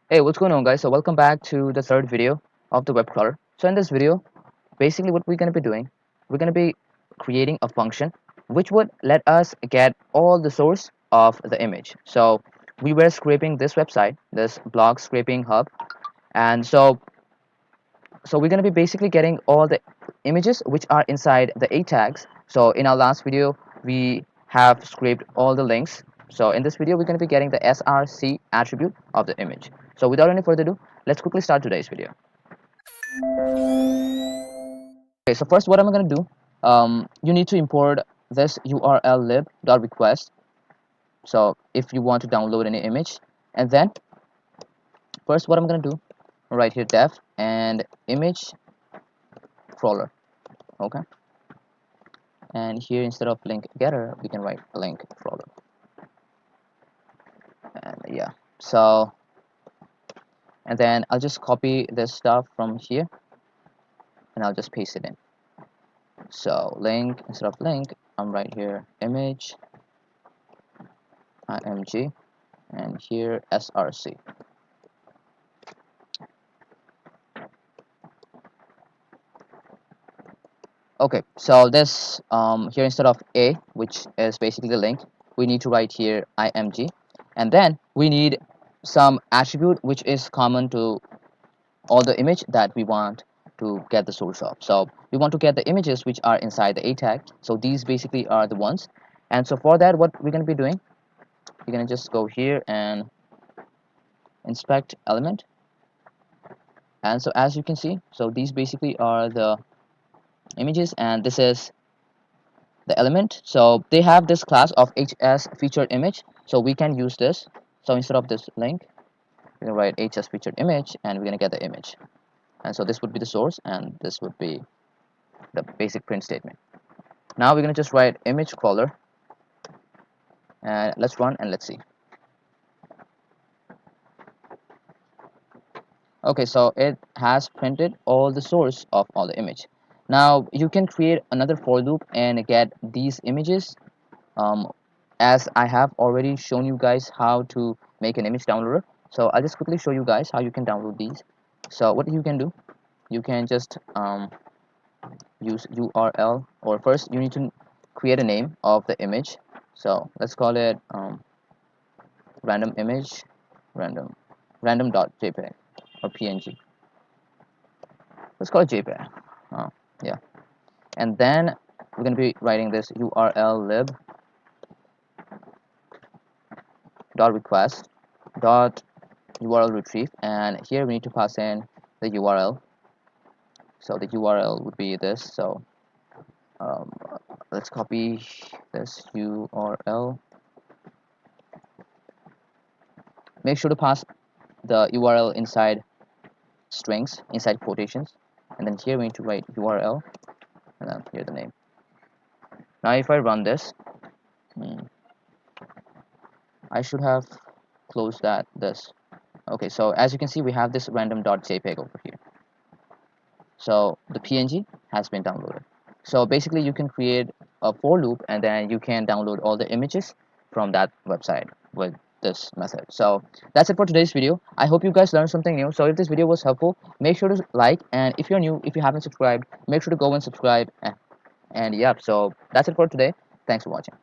Hey, what's going on, guys? So welcome back to the third video of the web crawler. So in this video, basically what we're going to be doing, we're going to be creating a function which would let us get all the source of the image. So we were scraping this website, this blog scraping hub, and so we're going to be basically getting all the images which are inside the a tags. So in our last video, we have scraped all the links. So in this video, we're going to be getting the src attribute of the image. So without any further ado, let's quickly start today's video. Okay, so first what I'm going to do, you need to import this url lib.request. So if you want to download any image, and then first what I'm going to do, right here def and image crawler. Okay, and here instead of link getter we can write link crawler. And yeah, so and then I'll just copy this stuff from here and I'll just paste it in. So link, instead of link, I'm right here image img, and here src. Okay, so this here instead of a, which is basically the link, we need to write here img, and then we need some attribute which is common to all the image that we want to get the source of. So we want to get the images which are inside the a tag. So these basically are the ones, and so for that what we're going to be doing, we're going to just go here and inspect element. And so as you can see, so these basically are the images, and this is the element. So they have this class of hs featured image, so we can use this. So instead of this link, we're going to write hs featured image, and we're going to get the image. And so this would be the source, and this would be the basic print statement. Now we're going to just write image crawler, and let's run and let's see. Okay, so it has printed all the source of all the image. Now you can create another for loop and get these images, as I have already shown you guys how to make an image downloader. So I'll just quickly show you guys how you can download these. So what you can do, you can just use url, or first you need to create a name of the image. So let's call it random image, random.jpg or png. Let's call it jpeg. Yeah, and then we're going to be writing this url lib dot request dot url retrieve, and here we need to pass in the url. So the url would be this. So um, let's copy this url. Make sure to pass the url inside strings, inside quotations, and then here we need to write url, and then here the name. Now if I run this, I should have closed this. Okay, so as you can see, we have this random.jpg over here. So the png has been downloaded. So basically you can create a for loop, and then you can download all the images from that website with this method. So that's it for today's video. I hope you guys learned something new. So if this video was helpful, make sure to like, and if you're new, if you haven't subscribed, make sure to go and subscribe. And yeah, so that's it for today. Thanks for watching.